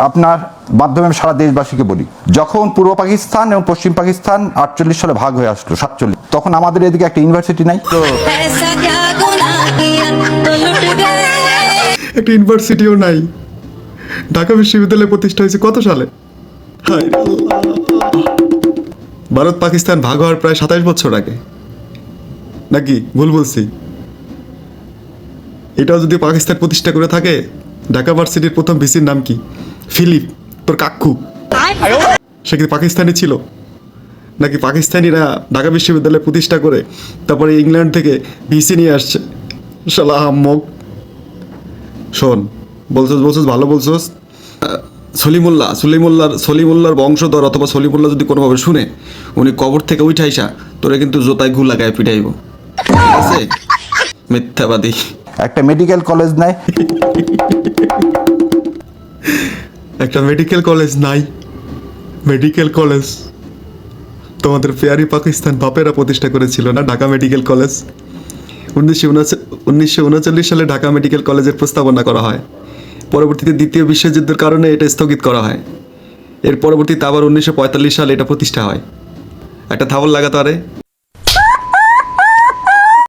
আপনার মাধ্যমে আমি সারা দেশবাসীকে বলি, যখন পূর্ব পাকিস্তান এবং পশ্চিম পাকিস্তান 48 সালে ভাগ হয়ে আসলো 47, তখন আমাদের এদিকে একটা ইউনিভার্সিটি নাই। তো একটা ইউনিভার্সিটিও নাই। ঢাকা বিশ্ববিদ্যালয় প্রতিষ্ঠা হয়েছে কত সালে? হায় আল্লাহ। ভারত পাকিস্তান ভাগ হওয়ার প্রায় 27 বছর আগে, নাকি ভুল বলছি? এটাও যদি পাকিস্তান প্রতিষ্ঠা করে থাকে, ঢাকা ভার্সিটির প্রথম ভিসির নাম কি? ফিলিপ, তোর কাক্কু। সে কি পাকিস্তানি ছিল? নাকি পাকিস্তানিরা ঢাকা বিশ্ববিদ্যালয় প্রতিষ্ঠা করে তারপরে ইংল্যান্ড থেকে ভিসি নিয়ে আসছে? শালা আহম্মক। শোন, বলছস ভালো বলছস। সলিমুল্লার বংশধর অথবা সলিমুল্লাহ যদি কোনোভাবে শুনে, উনি কবর থেকে উঠাইসা তোরে কিন্তু জোতায় ঘু লাগায় পিটাইব। ঠিক আছে? মিথ্যাবাদী। একটা মেডিকেল কলেজ নাই। একটা মেডিকেল কলেজ নাই? মেডিকেল কলেজ তোমাদের পেয়ারি পাকিস্তান বাপেরা প্রতিষ্ঠা করেছিল না, ঢাকা মেডিকেল কলেজ। 1939 সালে ঢাকা মেডিকেল কলেজের প্রস্তাবনা করা হয়। পরবর্তীতে দ্বিতীয় বিশ্বযুদ্ধের কারণে এটা স্থগিত করা হয়। এর পরবর্তীতে আবার 1945 সালে এটা প্রতিষ্ঠা হয়। একটা থাবল লাগাতো আরে।